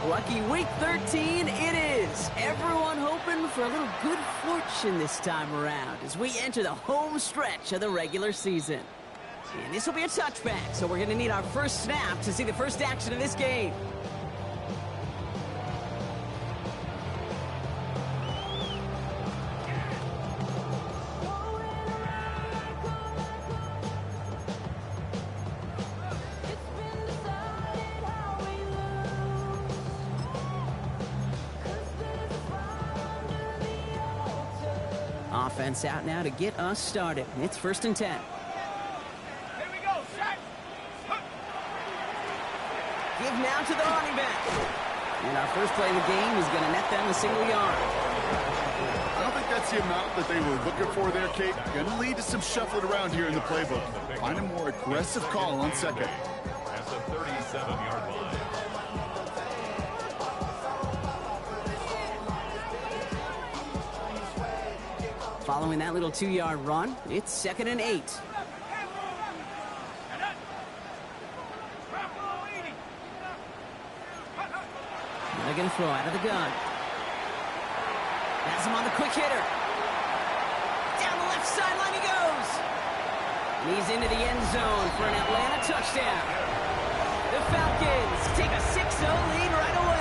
Lucky week 13 it is. Everyone hoping for a little good fortune this time around as we enter the home stretch of the regular season. And this will be a touchback, so we're going to need our first snap to see the first action of this game. Offense out now to get us started. It's 1st and 10. Here we go, set. Give now to the running back. And our first play of the game is going to net them a single yard. I don't think that's the amount that they were looking for there, Kate. Going to lead to some shuffling around here in the playbook. Find a more aggressive call on second. That's the 37-yard line. Following that little 2-yard run, it's 2nd and 8. They're going to throw out of the gun. Has him on the quick hitter. Down the left sideline he goes. And he's into the end zone for an Atlanta touchdown. The Falcons take a 6-0 lead right away.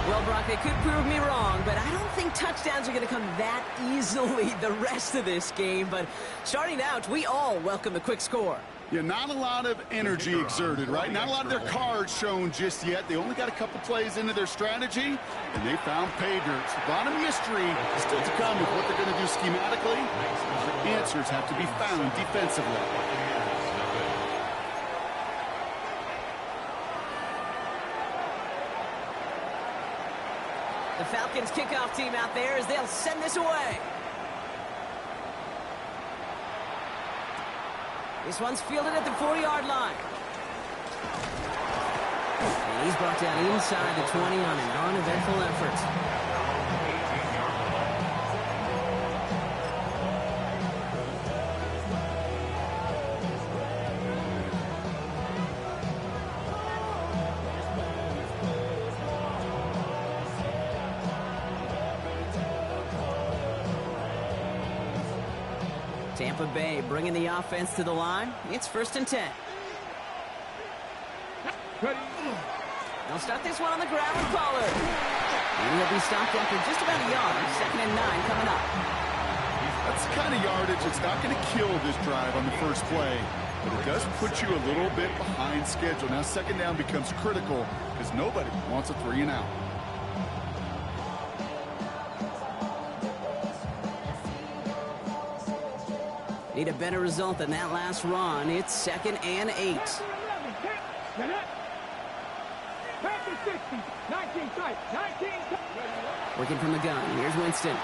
Well, Brock, they could prove me wrong, but I don't think touchdowns are going to come that easily the rest of this game. But starting out, we all welcome the quick score. Yeah, not a lot of energy exerted, right? Not a lot of their cards shown just yet. They only got a couple plays into their strategy, and they found pay dirt. A lot of mystery still to come with what they're going to do schematically. The answers have to be found defensively. The Falcons kickoff team out there as they'll send this away. This one's fielded at the 40-yard line. And he's brought down inside the 20 on an uneventful effort. Tampa Bay bringing the offense to the line. It's 1st and 10. They'll start this one on the ground with Pollard. And he'll be stopped after just about a yard. 2nd and 9 coming up. That's the kind of yardage that's not going to kill this drive on the first play, but it does put you a little bit behind schedule. Now 2nd down becomes critical because nobody wants a 3 and out. Need a better result than that last run. It's 2nd and 8. Working from the gun. Here's Winston.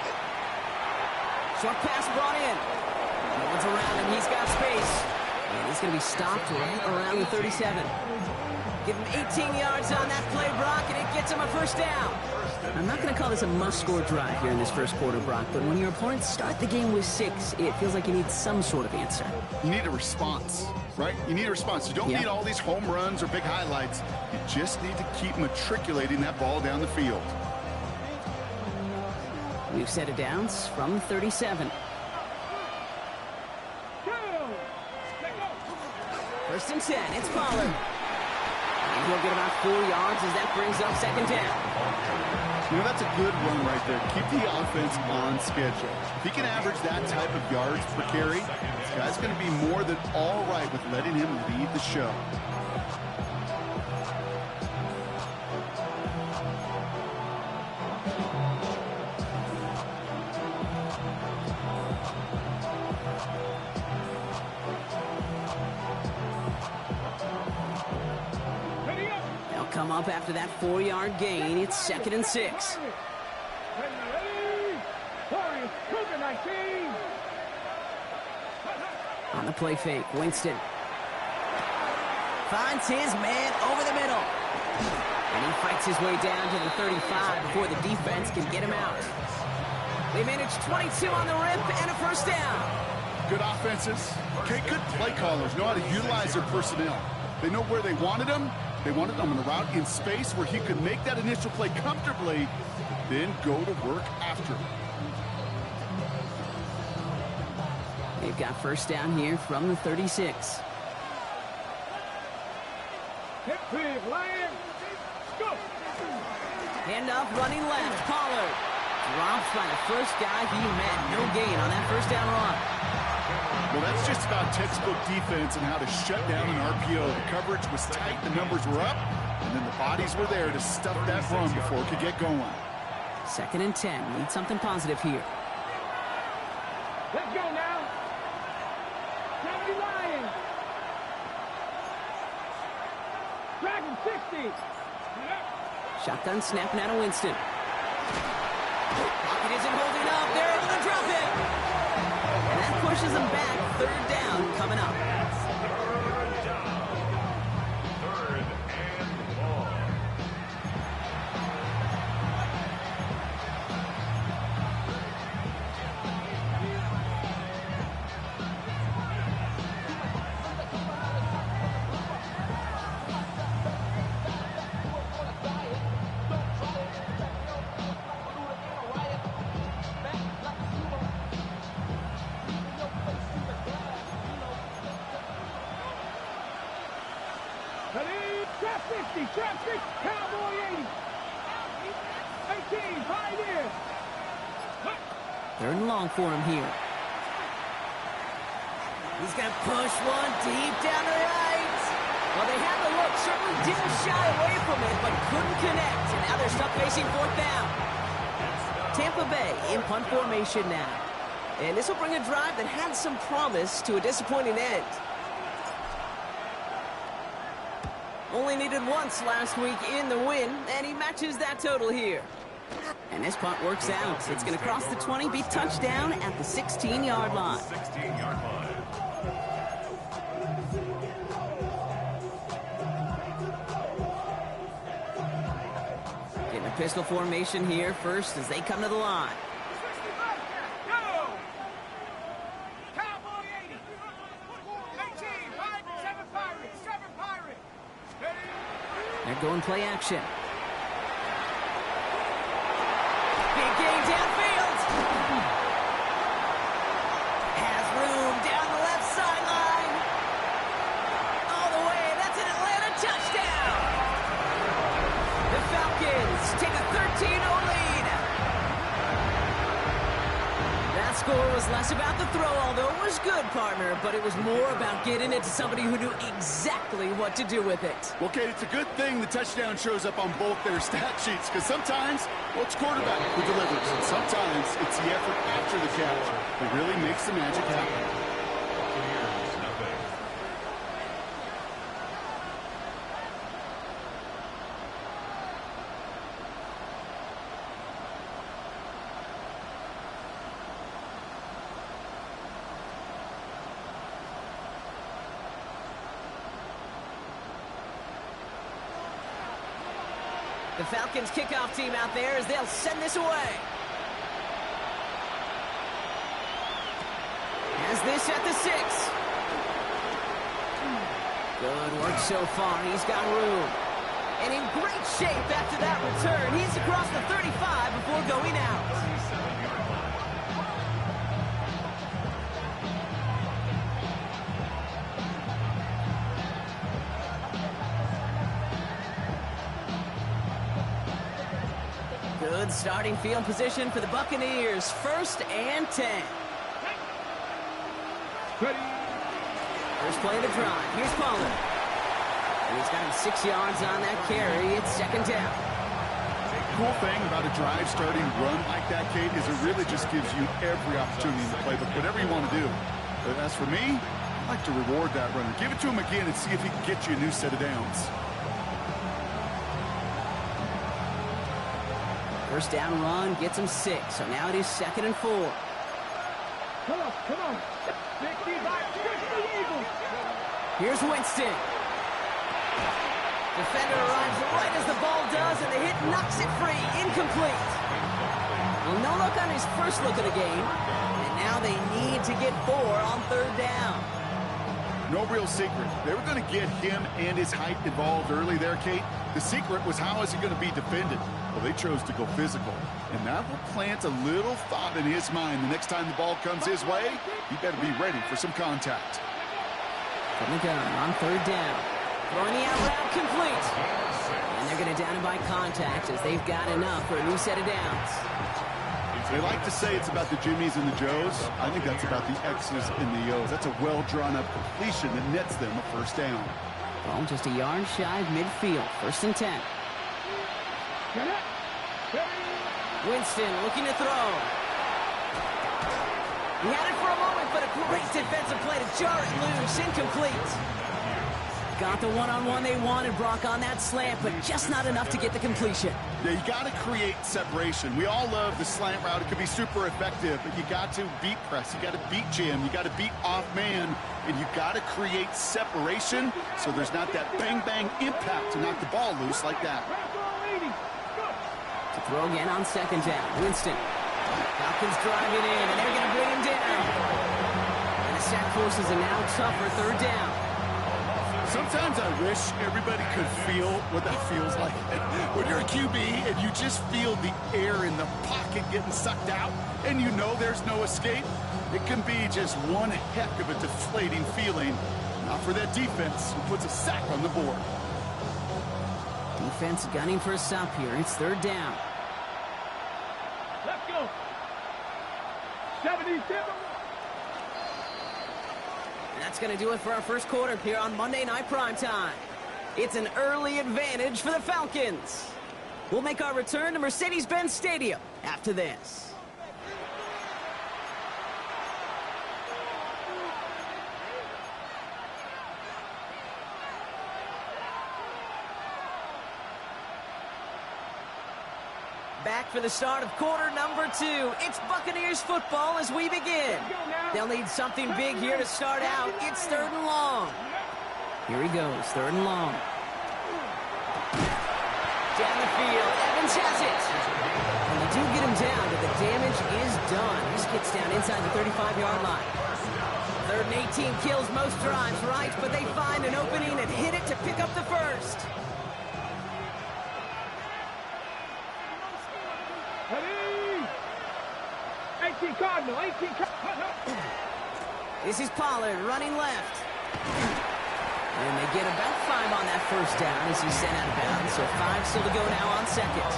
Short pass brought in. No one's around him. He's got space. And he's going to be stopped right around the 37. Give him 18 yards on that play, Brock, and it gets him a 1st down. I'm not going to call this a must-score drive here in this first quarter, Brock, but when your opponents start the game with 6, it feels like you need some sort of answer. You need a response, right? You need a response. You don't need all these home runs or big highlights. You just need to keep matriculating that ball down the field. We've set it downs from 37. 1st and 10. It's Pollard. And he'll get about 4 yards as that brings up 2nd down. You know, that's a good run right there. Keep the offense on schedule. If he can average that type of yards per carry, this guy's going to be more than all right with letting him lead the show. Come up after that 4-yard gain. It's 2nd and 6. On the play fake, Winston finds his man over the middle. And he fights his way down to the 35 before the defense can get him out. They manage 22 on the rip and a 1st down. Good offenses. Okay, good play callers know how to utilize their personnel. They know where they wanted him. They wanted him on a route in space where he could make that initial play comfortably, then go to work after. They've got first down here from the 36. Handoff running left. Pollard drops by the first guy he met. No gain on that first down run. Well, that's just about textbook defense and how to shut down an RPO. The coverage was tight, the numbers were up, and then the bodies were there to stuff that run before it could get going. 2nd and 10. Need something positive here. Let's go now. Lions. Dragon 60. Shotgun snapping out of Winston. Pocket isn't holding up. They're able to drop it. And that pushes them back. 3rd down coming up. Traffic, Cowboy 80. 18, Pioneer. 3rd and long for him here. He's going to push one deep down the right. Well, they had the look. Certainly didn't shy away from it, but couldn't connect. And now they're stuck facing 4th down. Tampa Bay in punt formation now. And this will bring a drive that had some promise to a disappointing end. Only needed once last week in the win, and he matches that total here. And this punt works out. It's going to cross the 20, be touchdown at the 16-yard line. 16-yard line. Getting a pistol formation here first as they come to the line. They're going play action. Big gain downfield. Has room down the left sideline. All the way. That's an Atlanta touchdown. The Falcons take a 13-0 lead. That score was less about the throw, although it was good, partner, but it was more about getting it to somebody who knew exactly what to do with it. Well, Kate, it's a good thing the touchdown shows up on both their stat sheets, because sometimes, well, it's quarterback who delivers, and sometimes it's the effort after the catch that really makes the magic happen. The Falcons kickoff team out there as they'll send this away. Has this at the 6. Good work so far. He's got room. And in great shape after that return. He's across the 35 before going out. Good starting field position for the Buccaneers. 1st and 10. First play of the drive. Here's Pollard. And he's got him 6 yards on that carry. It's 2nd down. Cool thing about a drive starting run like that, Kate, is it really just gives you every opportunity in the playbook, whatever you want to do. But as for me, I like to reward that runner. Give it to him again and see if he can get you a new set of downs. First down run gets him 6. So now it is 2nd and 4. Come on. 65, 60 Eagles. Here's Winston. Defender arrives right as the ball does, and the hit knocks it free. Incomplete. Well, no luck on his first look of the game. And now they need to get 4 on 3rd down. No real secret. They were going to get him and his height involved early there, Kate. The secret was, how is he going to be defended? Well, they chose to go physical. And that will plant a little thought in his mind. The next time the ball comes his way, he better be ready for some contact. From the gun on third down. Throwing the out route complete. And they're going to down him by contact as they've got enough for a new set of downs. They like to say it's about the Jimmies and the Joes. I think that's about the X's and the O's. That's a well-drawn-up completion that nets them a first down. Ball just a yard shy of midfield. 1st and 10. Winston looking to throw. He had it for a moment, but a great defensive play to jar it loose. Incomplete. Got the one-on-one they wanted, Brock, on that slant, but just not enough to get the completion. Yeah, you got to create separation. We all love the slant route. It could be super effective, but you got to beat press. You got to beat jam. You got to beat off man, and you got to create separation so there's not that bang-bang impact to knock the ball loose like that. To throw again on 2nd down. Winston. Falcons driving in, and they're going to bring him down. And the sack forces a now tougher 3rd down. Sometimes I wish everybody could feel what that feels like. When you're a QB and you just feel the air in the pocket getting sucked out and you know there's no escape, it can be just one heck of a deflating feeling. Not for that defense who puts a sack on the board. Defense gunning for a stop here. It's 3rd down. Let's go. 77. That's going to do it for our first quarter here on Monday Night Primetime. It's an early advantage for the Falcons. We'll make our return to Mercedes-Benz Stadium after this. Back for the start of quarter number 2. It's Buccaneers football as we begin. They'll need something big here to start out. It's 3rd and long. Here he goes, 3rd and long. Down the field, Evans has it. And they do get him down, but the damage is done. This gets down inside the 35-yard line. 3rd and 18 kills most drives, right? But they find an opening and hit it to pick up the first. Ready? 18 Cardinal, 18 Cardinal. This is Pollard running left. And they get about 5 on that 1st down as he's sent out of bounds. So 5 still to go now on 2nd.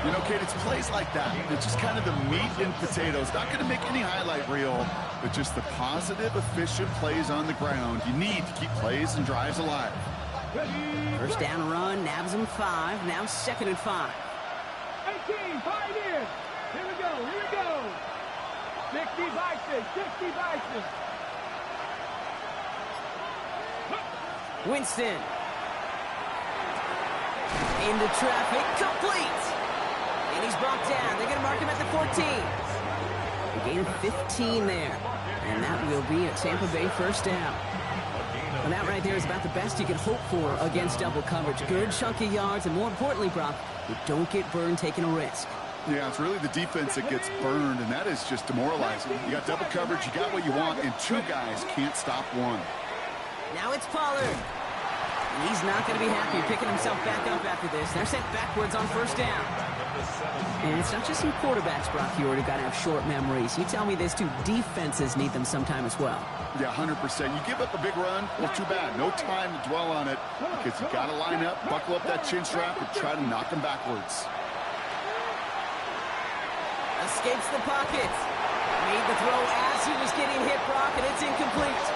You know, Kate, it's plays like that. It's just kind of the meat and potatoes. Not going to make any highlight reel, but just the positive, efficient plays on the ground. You need to keep plays and drives alive. 1st down run, nabs him 5. Now 2nd and 5. 18, Pioneers. Here we go, here we go. 60 Bison, 60 Bison. Winston. Into traffic, complete. And he's brought down. They're going to mark him at the 14. A gain of 15 there. And that will be a Tampa Bay 1st down. And that right there is about the best you can hope for against double coverage. Good chunky yards, and more importantly, Brock, you don't get burned taking a risk. Yeah, it's really the defense that gets burned, and that is just demoralizing. You got double coverage, you got what you want, and 2 guys can't stop one. Now it's Pollard. And he's not going to be happy picking himself back up after this. They're sent backwards on 1st down. And it's not just some quarterbacks, Brock, who got to have short memories. You tell me this too, defenses need them sometime as well. Yeah, 100%. You give up a big run, well, too bad. No time to dwell on it because you got to line up, buckle up that chin strap, and try to knock them backwards. Escapes the pocket. Made the throw as he was getting hit, Brock, and it's incomplete.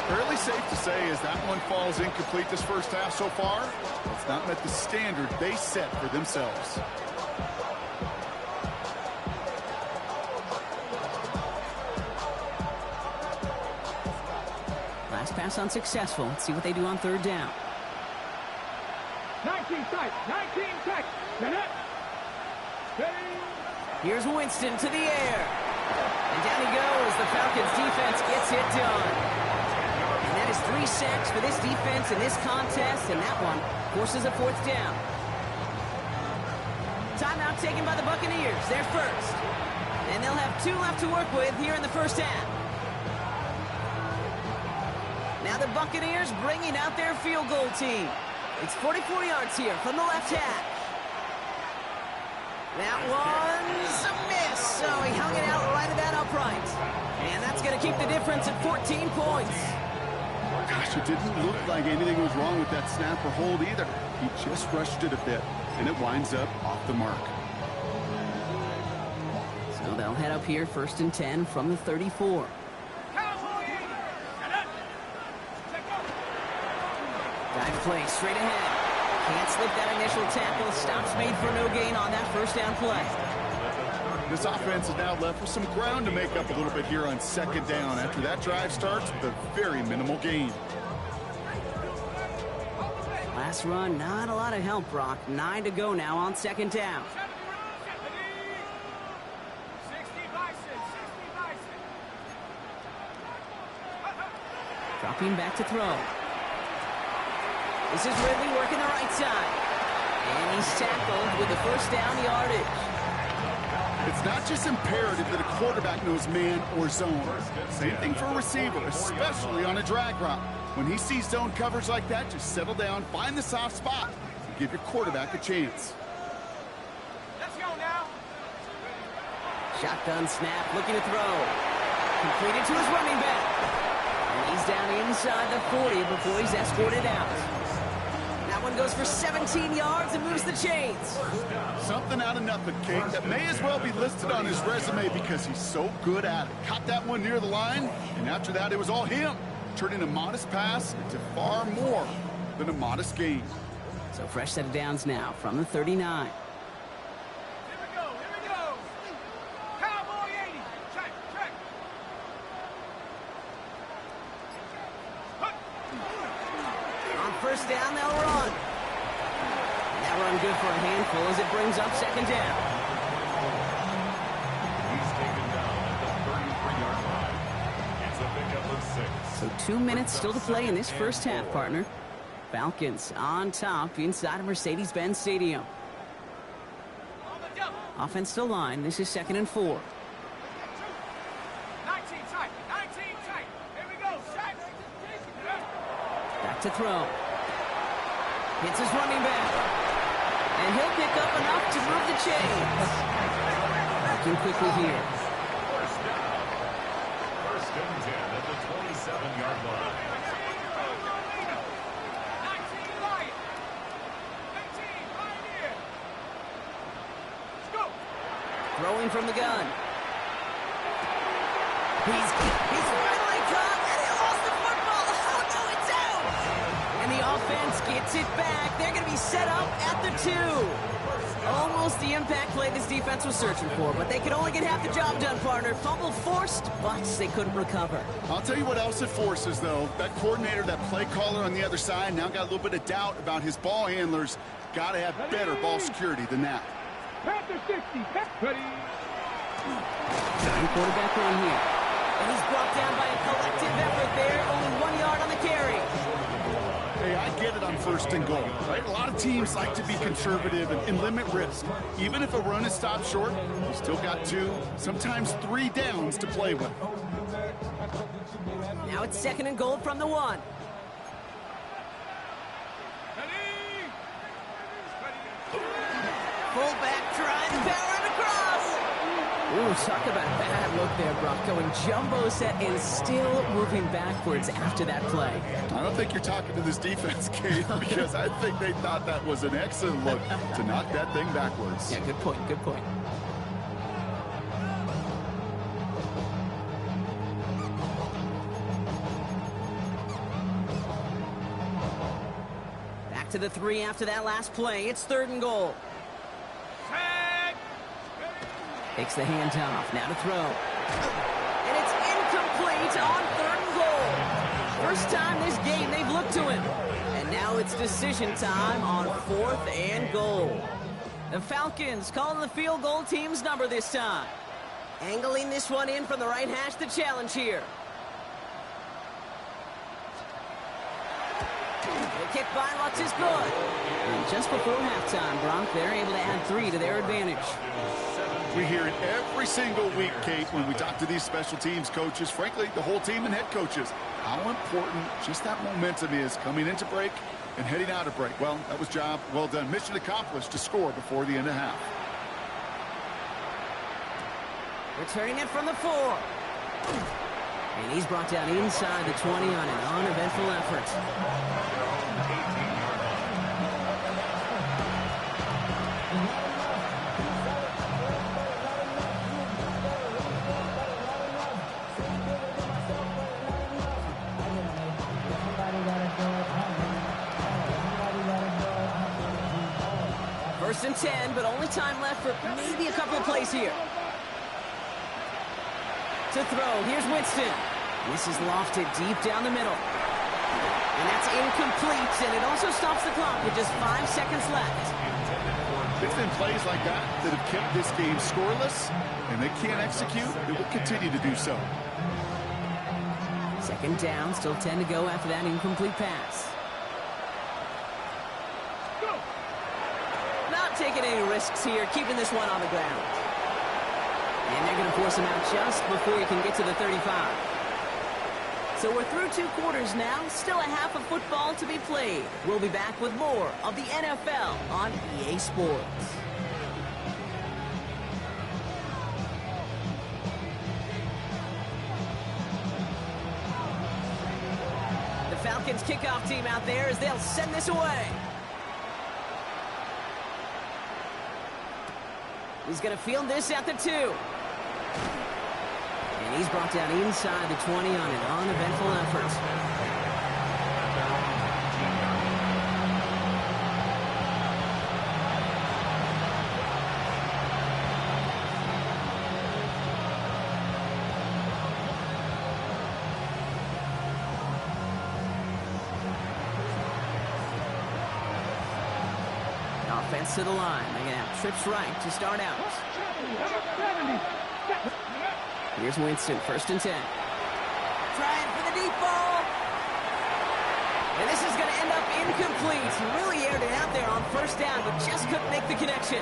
Fairly safe to say as that one falls incomplete this 1st half so far, it's not met the standard they set for themselves. Last pass unsuccessful. Let's see what they do on 3rd down. 19 tight, 19 tight. Here's Winston to the air. And down he goes. The Falcons defense gets it done. And that is 3 sacks for this defense in this contest, and that one forces a 4th down. Timeout taken by the Buccaneers. They're first. And they'll have 2 left to work with here in the 1st half. now the Buccaneers bringing out their field goal team. It's 44 yards here from the left hash. That one's a miss, so he hung it out right at that upright. And that's going to keep the difference at 14 points. Gosh, it didn't look like anything was wrong with that snap or hold either. He just rushed it a bit, and it winds up off the mark. So they'll head up here, 1st and 10 from the 34. Dive play straight ahead. Can't slip that initial tackle. Stops made for no gain on that first down play. This offense is now left with some ground to make up a little bit here on 2nd down. After that drive starts with a very minimal gain. Last run, not a lot of help, Brock. 9 to go now on 2nd down. Dropping back to throw. This is Ridley working the right side. And he's tackled with the first down yardage. It's not just imperative that a quarterback knows man or zone. Same thing for a receiver, especially on a drag route. When he sees zone coverage like that, just settle down, find the soft spot, and give your quarterback a chance. Let's go now. Shotgun snap, looking to throw. Completed to his running back. And he's down inside the 40 before he's escorted out. That one goes for 17 yards and moves the chains. Something out of nothing, Kate, that may as well be listed on his resume because he's so good at it. Caught that one near the line, and after that, it was all him. Turning a modest pass into far more than a modest gain. So fresh set of downs now from the 39. Here we go. Cowboy 80. Check. On first down, they'll run. And that run good for a handful as it brings up 2nd down. He's taken down at the 33-yard line. It's a pickup of 6. So 2 minutes still to play in this first half, partner. Falcons on top inside of Mercedes-Benz Stadium. Offense still line. This is 2nd and 4. 19 tight. Here we go. Shot. Back to throw. Hits his running back. And he'll pick up enough to move the chains. Working quickly here. First and 10 at the 27-yard line. 19 Lion. 18 Pioneer. Let's go. Throwing from the gun. He's finally caught, and he lost the football. Oh, no, it's out. And the offense gets it back. They're going to be set up at the 2. Almost the impact play this defense was searching for, but they could only get half the job done, partner. Fumble forced, but they couldn't recover. I'll tell you what else it forces, though. That coordinator, that play caller on the other side, now got a little bit of doubt about his ball handlers. Got to have better ball security than that. Panther 60. Ready. Quarterback run here. And he's brought down by a collective effort there. Only 1 yard on the carry. Hey, I get it on 1st and goal, right? A lot of teams like to be conservative and limit risk. Even if a run is stopped short, you still got 2, sometimes 3 downs to play with. Now it's 2nd and goal from the 1. Fullback trying to power it across. Ooh, talk about a bad look there, Brock. Going jumbo set and still moving backwards after that play. I don't think you're talking to this defense, Kate, because I think they thought that was an excellent look to knock that thing backwards. Yeah, good point, good point. Back to the 3 after that last play. It's 3rd and goal. Takes the handoff, now to throw. And it's incomplete on 3rd and goal. First time this game they've looked to him. And now it's decision time on 4th and goal. The Falcons calling the field goal team's number this time. Angling this one in from the right hash, the challenge here. The kick by Lutz is good. And just before halftime, Brock, they're able to add 3 to their advantage. We hear it every single week, Kate, when we talk to these special teams coaches, frankly, the whole team and head coaches, how important just that momentum is coming into break and heading out of break. Well, that was job well done. Mission accomplished to score before the end of half. Returning it from the 4. And he's brought down inside the 20 on an uneventful effort. First and 10, but only time left for maybe a couple of plays here. To throw, here's Winston. This is lofted deep down the middle. And that's incomplete, and it also stops the clock with just 5 seconds left. It's been plays like that that have kept this game scoreless, and they can't execute. It will continue to do so. Second down, still 10 to go after that incomplete pass. Not taking any risks here, keeping this one on the ground. And they're going to force him out just before he can get to the 35. So we're through 2 quarters now, still a half of football to be played. We'll be back with more of the NFL on EA Sports. The Falcons kickoff team out there as they'll send this away. He's going to field this at the 2. And he's brought down inside the 20 on an uneventful effort. Offense to the line. They're going to have trips right to start out. Here's Winston, first and 10. Trying for the deep ball. And this is going to end up incomplete. Really aired it out there on first down, but just couldn't make the connection.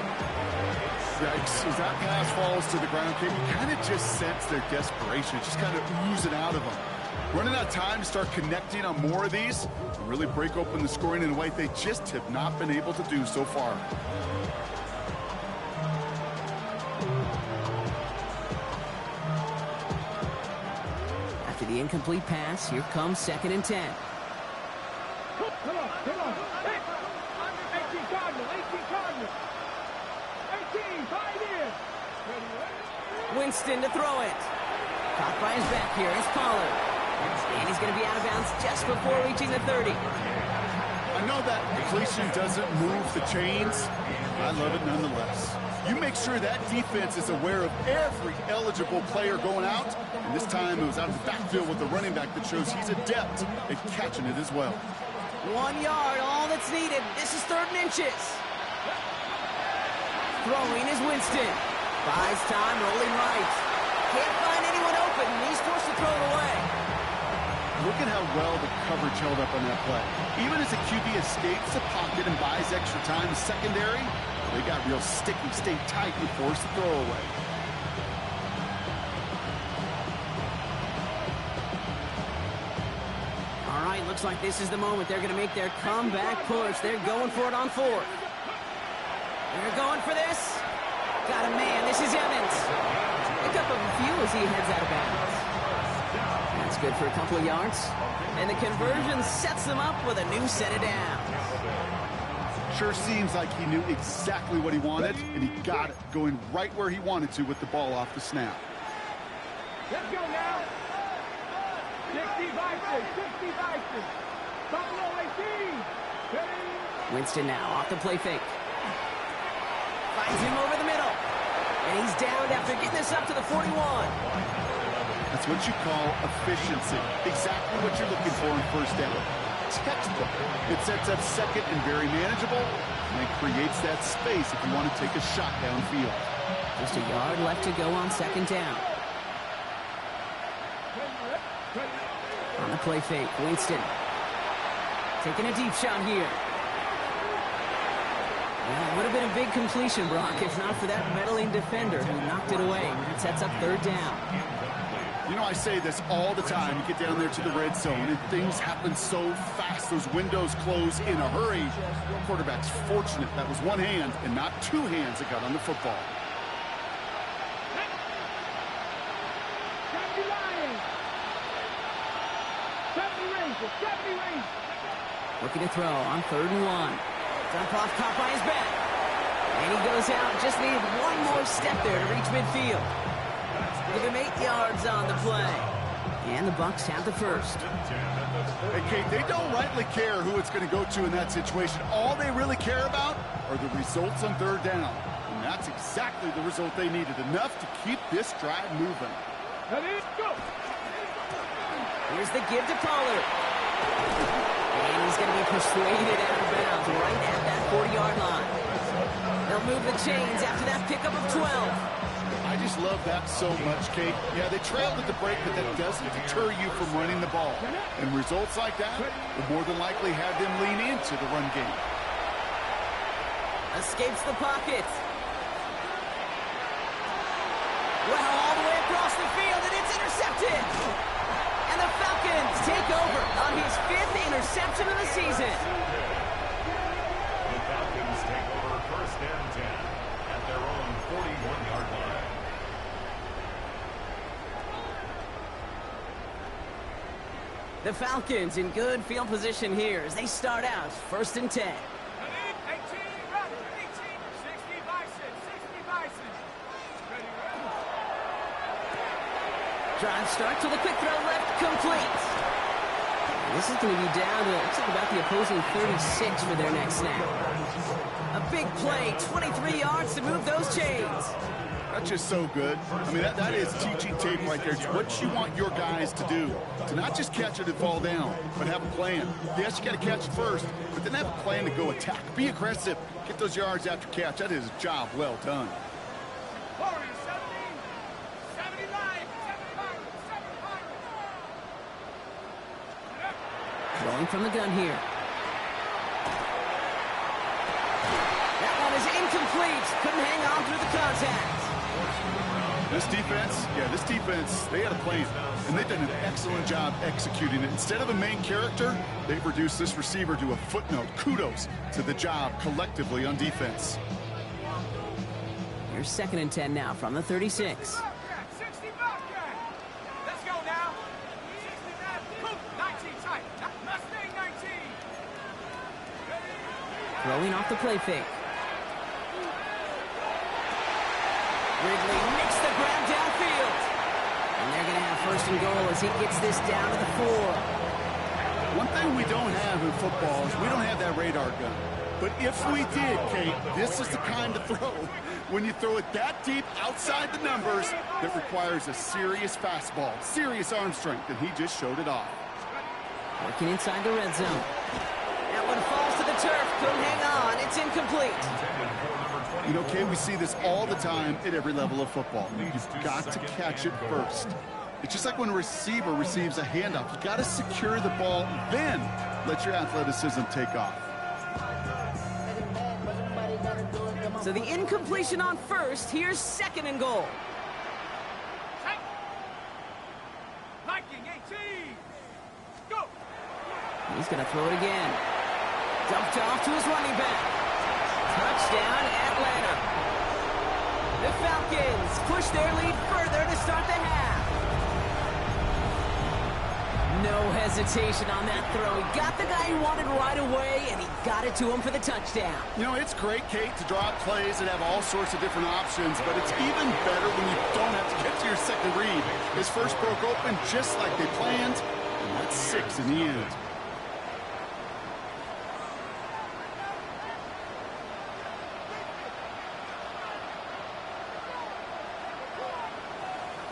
Yikes. As that pass falls to the ground, Kate, you kind of just sense their desperation. It's just kind of oozing out of them. Running out of time to start connecting on more of these and really break open the scoring in a way they just have not been able to do so far. After the incomplete pass, here comes second and 10. Come on. Hey, 18 Cardinals. 18, pioneer. Winston to throw it. Caught by his back here is Pollard. And he's going to be out of bounds just before reaching the 30. I know that completion doesn't move the chains. I love it nonetheless. You make sure that defense is aware of every eligible player going out. And this time it was out of the backfield with the running back that shows he's adept at catching it as well. 1 yard, all that's needed. This is 3rd and inches. Throwing is Winston. Buys time, rolling right. Can't find anyone open, and he's forced to throw it away. Look at how well the coverage held up on that play. Even as the QB escapes the pocket and buys extra time, secondary, they got real sticky, stayed tight, and forced the throw away. All right, looks like this is the moment. They're going to make their comeback push. They're going for it on 4th. They're going for this. Got a man. This is Evans. Pick up a few as he heads out of bounds. That's good for a couple of yards. And the conversion sets them up with a new set of downs. Sure seems like he knew exactly what he wanted, and he got it, going right where he wanted to with the ball off the snap. Let's go now. 60 Vikings. Buffalo 18. Winston now off the play fake. Finds him over the middle. And he's downed after getting this up to the 41. That's what you call efficiency. Exactly what you're looking for in first down. Textbook. It sets up second and very manageable, and it creates that space if you want to take a shot downfield. Just a yard left to go on second down. On the play fake, Winston taking a deep shot here. Well, it would have been a big completion, Brock, if not for that meddling defender who knocked it away. It sets up third down. You know, I say this all the time. You get down there to the red zone, and things happen so fast. Those windows close in a hurry. The quarterback's fortunate that was one hand and not two hands that got on the football. Looking to throw on 3rd and 1. Dump off, caught by his back. And he goes out. Just needed one more step there to reach midfield. Give him 8 yards on the play. And the Bucs have the first. Hey, Kate, they don't rightly care who it's going to go to in that situation. All they really care about are the results on 3rd down. And that's exactly the result they needed. Enough to keep this drive moving. Here's the give to Pollard. And he's going to be persuaded out of bounds right at that 40-yard line. They'll move the chains after that pickup of 12. I just love that so much, Kate. Yeah, they trailed at the break, but that doesn't deter you from running the ball. And results like that will more than likely have them lean into the run game. Escapes the pocket. Well, all the way across the field, and it's intercepted. And the Falcons take over on his 5th interception of the season. The Falcons take over 1st and 10 at their own 41-yard line. The Falcons in good field position here as they start out 1st and 10. 18, run, 18, 60 Bison, 60 Bison. Ready, run. Drive start to the quick throw left, complete. And this is going to be down to, looks like about the opposing 36 for their next snap. A big play, 23 yards to move those chains. That's just so good. I mean, that is teaching tape right there. It's what you want your guys to do. To not just catch it and fall down, but have a plan. Yes, you got to catch it first, but then have a plan to go attack. Be aggressive. Get those yards after catch. That is a job well done. 40, 70, 79, 75. Throwing from the gun here. That one is incomplete. Couldn't hang on through the contact. This defense, they had a plan, and they've done an excellent job executing it. Instead of a main character, they've reduced this receiver to a footnote. Kudos to the job collectively on defense. Here's 2nd and 10 now from the 36. 60 Bobcat. Let's go now. 69, 19 tight. Mustang 19. Throwing off the play fake. Ridley nicks the grab downfield. And they're going to have 1st and goal as he gets this down to the 4. One thing we don't have in football is we don't have that radar gun. But if we did, Kate, this is the kind of throw. When you throw it that deep outside the numbers, that requires a serious fastball, serious arm strength, and he just showed it off. Working inside the red zone. That one falls to the turf. Couldn't hang on. It's incomplete. You know, Kate, we see this all the time at every level of football. You've got to catch it first. It's just like when a receiver receives a handoff. You've got to secure the ball, then let your athleticism take off. So the incompletion on 1st. Here's 2nd and goal. Viking 18. Go. He's going to throw it again. Dumped off to his running back. Touchdown, Atlanta. The Falcons push their lead further to start the half. No hesitation on that throw. He got the guy he wanted right away, and he got it to him for the touchdown. You know, it's great, Kate, to draw up plays and have all sorts of different options, but it's even better when you don't have to get to your second read. His first broke open just like they planned, and that's 6 in the end.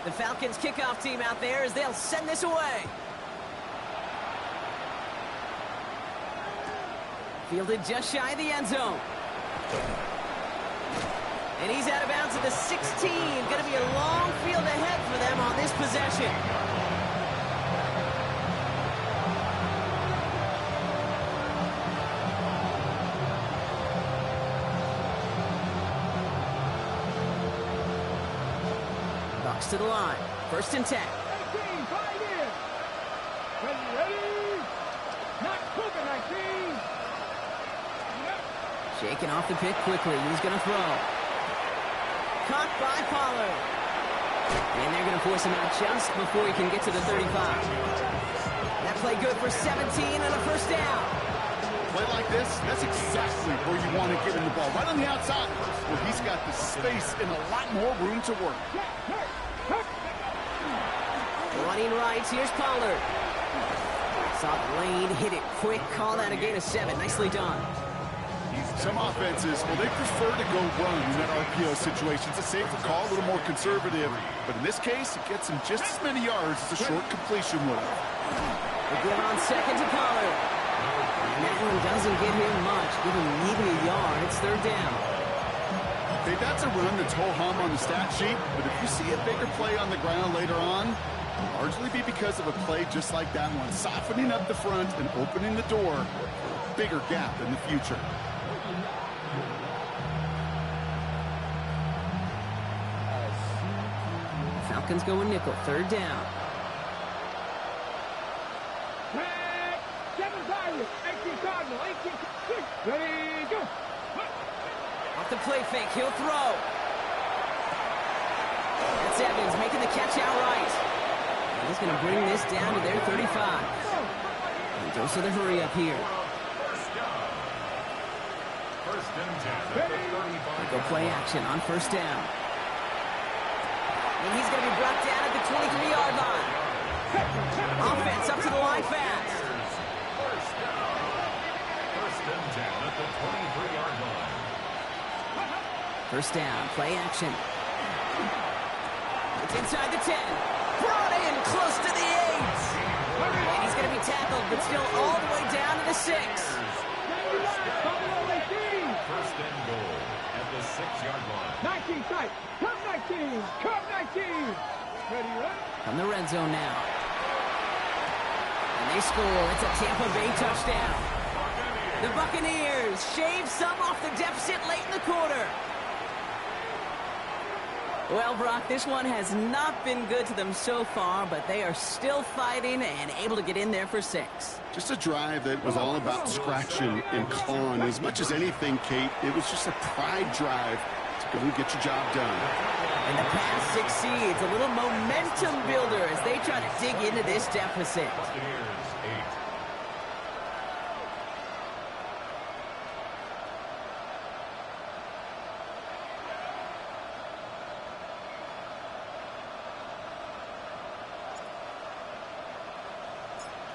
The Falcons kickoff team out there as they'll send this away. Fielded just shy of the end zone. And he's out of bounds at the 16. Going to be a long field ahead for them on this possession. Bucs to the line. 1st and 10. 18, 5 in. Ready? Not cooking, 19. Shaking off the pick quickly. He's going to throw. Caught by Pollard. And they're going to force him out just before he can get to the 35. That play good for 17 and a 1st down. Play like this, that's exactly where you want to get him the ball. Right on the outside, where he's got the space and a lot more room to work. Running right, here's Pollard. Saw the lane, hit it quick, call that a gain of 7. Nicely done. Some offenses, well, they prefer to go run in that RPO situation. It's a safer call, a little more conservative. But in this case, it gets him just as many yards as a short completion would have. Again on 2nd to Pollard. And that one doesn't get him much. Give him maybe a yard. It's 3rd down. Okay, that's a run that's ho-hum on the stat sheet. But if you see a bigger play on the ground later on, it'll largely be because of a play just like that one. Softening up the front and opening the door. Bigger gap in the future. Falcons going nickel. 3rd down. 7 Tigers, 18 Cardinal, 18 6. Ready, go. Off the play fake, he'll throw. That's Evans making the catch outright. And he's going to bring this down to their 35. And goes to the hurry up here. They go play action on 1st down. And he's going to be brought down at the 23-yard line. Offense up to the line fast. First and 10 at the 23-yard line. 1st down, play action. It's inside the 10. Brought in close to the 8. And he's going to be tackled, but still all the way down to the 6. First and goal at the 6-yard line. 19 tight. Come 19. Come 19. Ready, run. From the red zone now. And they score. It's a Tampa Bay touchdown. The Buccaneers shave some off the deficit late in the quarter. Well, Brock, this one has not been good to them so far, but they are still fighting and able to get in there for 6. Just a drive that was all about scratching and clawing. As much as anything, Kate, it was just a pride drive to go and get your job done. And the pass succeeds. A little momentum builder as they try to dig into this deficit. Buccaneers 8.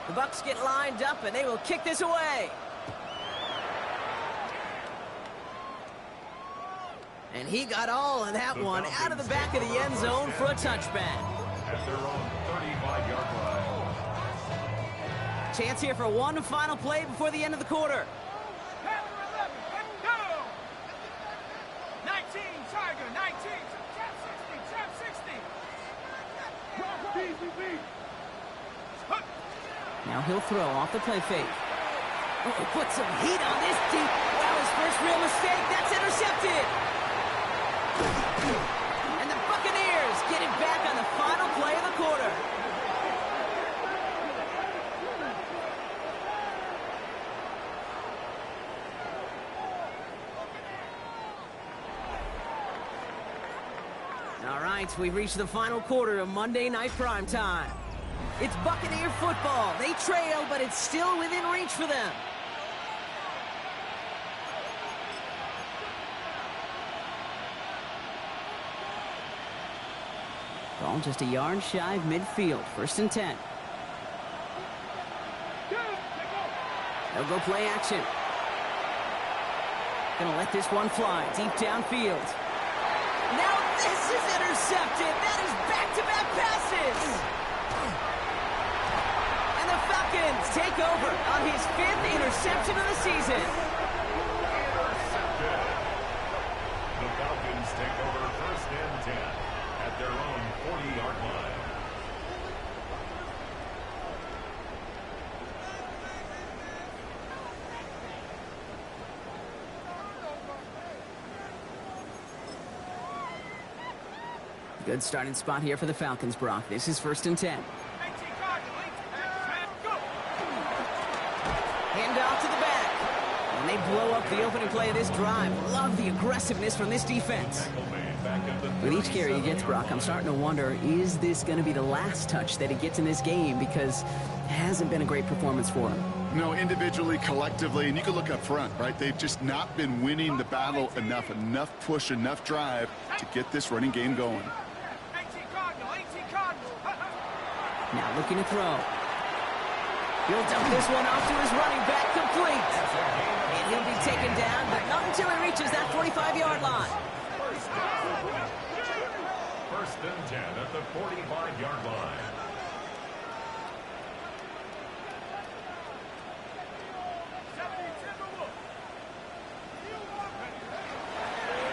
The Bucs get lined up, and they will kick this away. And he got all of that one out of the back of the end zone for a touchback. At their own 35-yard line. Chance here for one final play before the end of the quarter. 19, Tiger, 19, trap 60, trap 60. Now he'll throw off the play fake. Oh, he put some heat on this deep. Well, his first real mistake. That's intercepted. And the Buccaneers get it back on the final play of the quarter. All right, we've reached the final quarter of Monday Night Primetime. It's Buccaneer football. They trail, but it's still within reach for them. Ball just a yard shy of midfield. 1st and 10. They'll go play action. Gonna let this one fly deep downfield. Now this is intercepted. That is back-to-back passes. And the Falcons take over on his 5th interception of the season. Intercepted. The Falcons take over 1st and 10 at their own 40-yard line. Good starting spot here for the Falcons, Brock. This is 1st and 10. 18 Cardinal, 18, go! Hand off to the back. And they blow up the opening play of this drive. Love the aggressiveness from this defense. With each carry he gets, Brock, I'm starting to wonder, is this going to be the last touch that he gets in this game? Because it hasn't been a great performance for him. No, individually, collectively, and you can look up front, right? They've just not been winning the battle enough push, enough drive to get this running game going. 18 Cardinal, 18 Cardinal. Now looking to throw. He'll dump this one off to his running back, complete. And he'll be taken down, but not until he reaches that 45-yard line. 1st and 10 at the 45-yard line.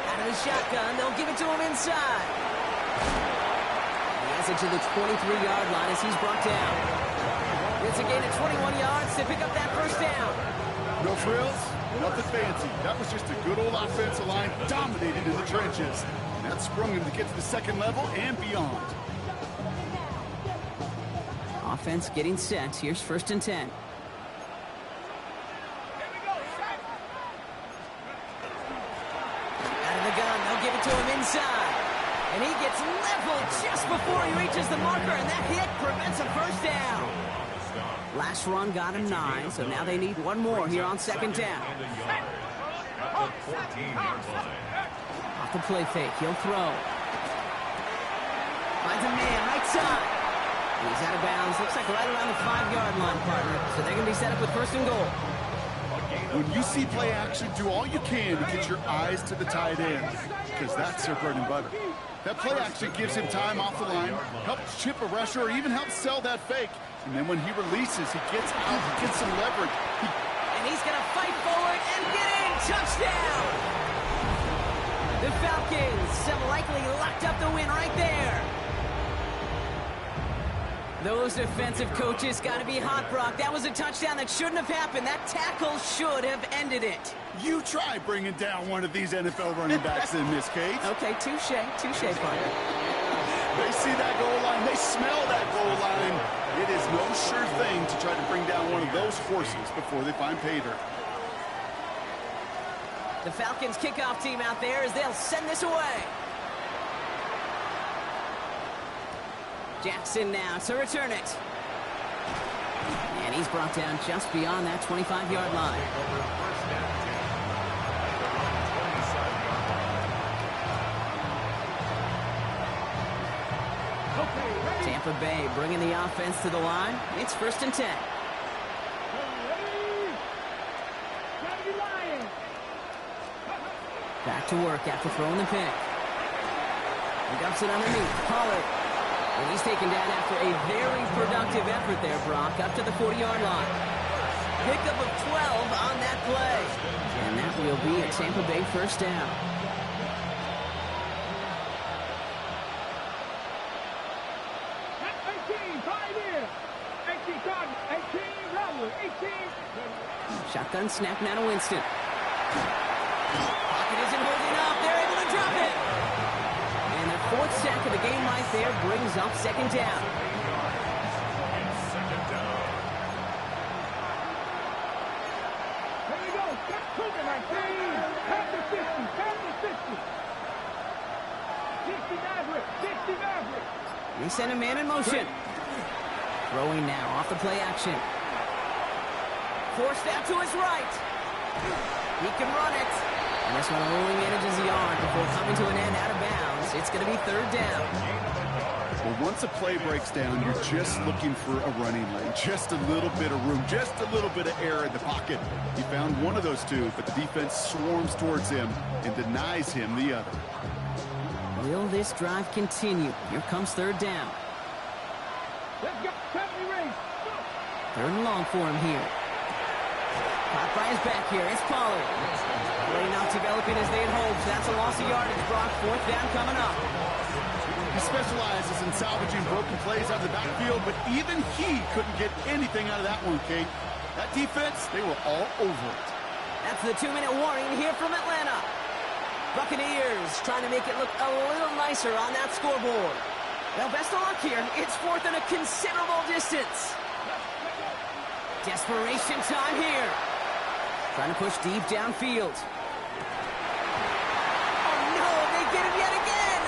Out of the shotgun, they'll give it to him inside. He has it to the 23-yard line as he's brought down. It's a gain of 21 yards to pick up that 1st down. No frills, nothing fancy. That was just a good old offensive line dominated in the trenches. And that sprung him to get to the 2nd level and beyond. Offense getting set. Here's 1st and 10. Out of the gun, they'll give it to him inside. And he gets leveled just before he reaches the marker, and that hit prevents a 1st down. Last run got him 9, so now they need one more here on 2nd down. Off the play fake, he'll throw. Finds a man, right side. He's out of bounds, looks like right around the 5-yard line, partner. So they're going to be set up with 1st and goal. When you see play action, do all you can to get your eyes to the tight end, because that's their bread and butter. That play action gives him time off the line, helps chip a rusher, or even helps sell that fake. And then when he releases, he gets out, he gets some leverage. And he's going to fight forward and get in. Touchdown! The Falcons have likely locked up the win right there. Those defensive coaches got to be hot, Brock. That was a touchdown that shouldn't have happened. That tackle should have ended it. You try bringing down one of these NFL running backs in this case. Okay, touche, partner. They see that goal line. They smell that goal line. It is no sure thing to try to bring down one of those horses before they find pay dirt. The Falcons kickoff team out there as they'll send this away. Jackson now to return it. And he's brought down just beyond that 25-yard line. Tampa Bay bringing the offense to the line. It's 1st and 10. Back to work after throwing the pick. He dumps it underneath. Pollard. And he's taken down after a very productive effort there, Brock, up to the 40-yard line. Pickup of 12 on that play. And that will be a Tampa Bay 1st down. Shotgun snap now to Winston. Pocket isn't holding up. They're able to drop it. And their 4th sack of the game right there brings up 2nd down. There you go. Stop moving right there. Past the 50. Past the 50. 60 Maverick. 60 Maverick. They send a man in motion. Throwing now off the play action. Forced out to his right. He can run it. And this one only manages the yard before coming to an end out of bounds. It's going to be 3rd down. Well, once a play breaks down, you're just looking for a running lane. Just a little bit of room, just a little bit of air in the pocket. He found one of those two, but the defense swarms towards him and denies him the other. Will this drive continue? Here comes 3rd down. Let's go. 70 race. 3rd and long for him here. Caught by his back here. It's Pollard. Play not developing as they had hoped. That's a loss of yardage. Brock, 4th down coming up. He specializes in salvaging broken plays out of the backfield, but even he couldn't get anything out of that one, Kate. That defense, they were all over it. That's the 2-minute warning here from Atlanta. Buccaneers trying to make it look a little nicer on that scoreboard. Well, best of luck here. It's fourth and a considerable distance. Desperation time here. Trying to push deep downfield. Oh, no, they get him yet again.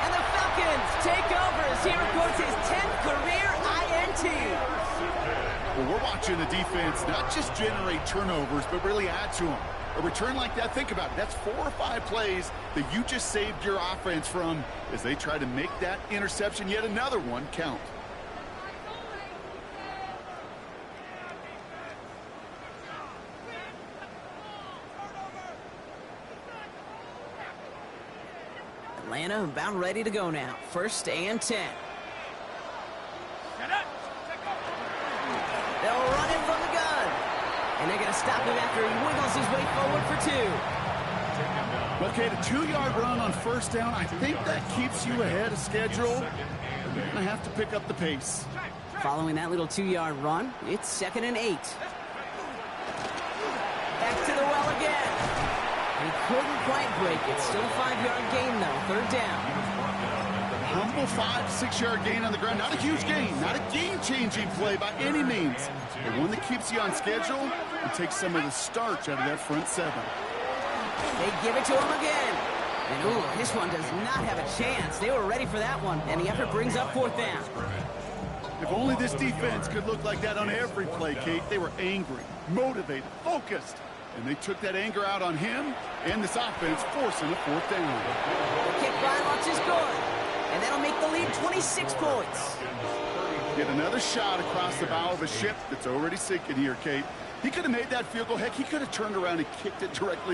And the Falcons take over as he records his 10th career INT. Well, we're watching the defense not just generate turnovers, but really add to them. A return like that, think about it. That's 4 or 5 plays that you just saved your offense from as they try to make that interception, yet another one, count. Atlanta about ready to go now. 1st and 10. They'll run it from the gun. And they're going to stop him after he wiggles his way forward for 2. Okay, the 2-yard run on 1st down, I think that keeps you ahead of schedule. You're going to have to pick up the pace. Following that little 2-yard run, it's 2nd and 8. Back to the well again. He couldn't quite break it. Still a 5-yard gain, though. 3rd down. Humble 5-6-yard gain on the ground. Not a huge gain. Not a game-changing play by any means. But one that keeps you on schedule and takes some of the starch out of that front 7. They give it to him again. And, ooh, this one does not have a chance. They were ready for that one. And the effort brings up 4th down. If only this defense could look like that on every play, Kate. They were angry, motivated, focused. And they took that anger out on him and this offense, forcing a 4th down. The kick by Lutz is good. And that'll make the lead 26 points. Get another shot across the bow of a ship that's already sinking here, Kate. He could have made that field goal. Heck, he could have turned around and kicked it directly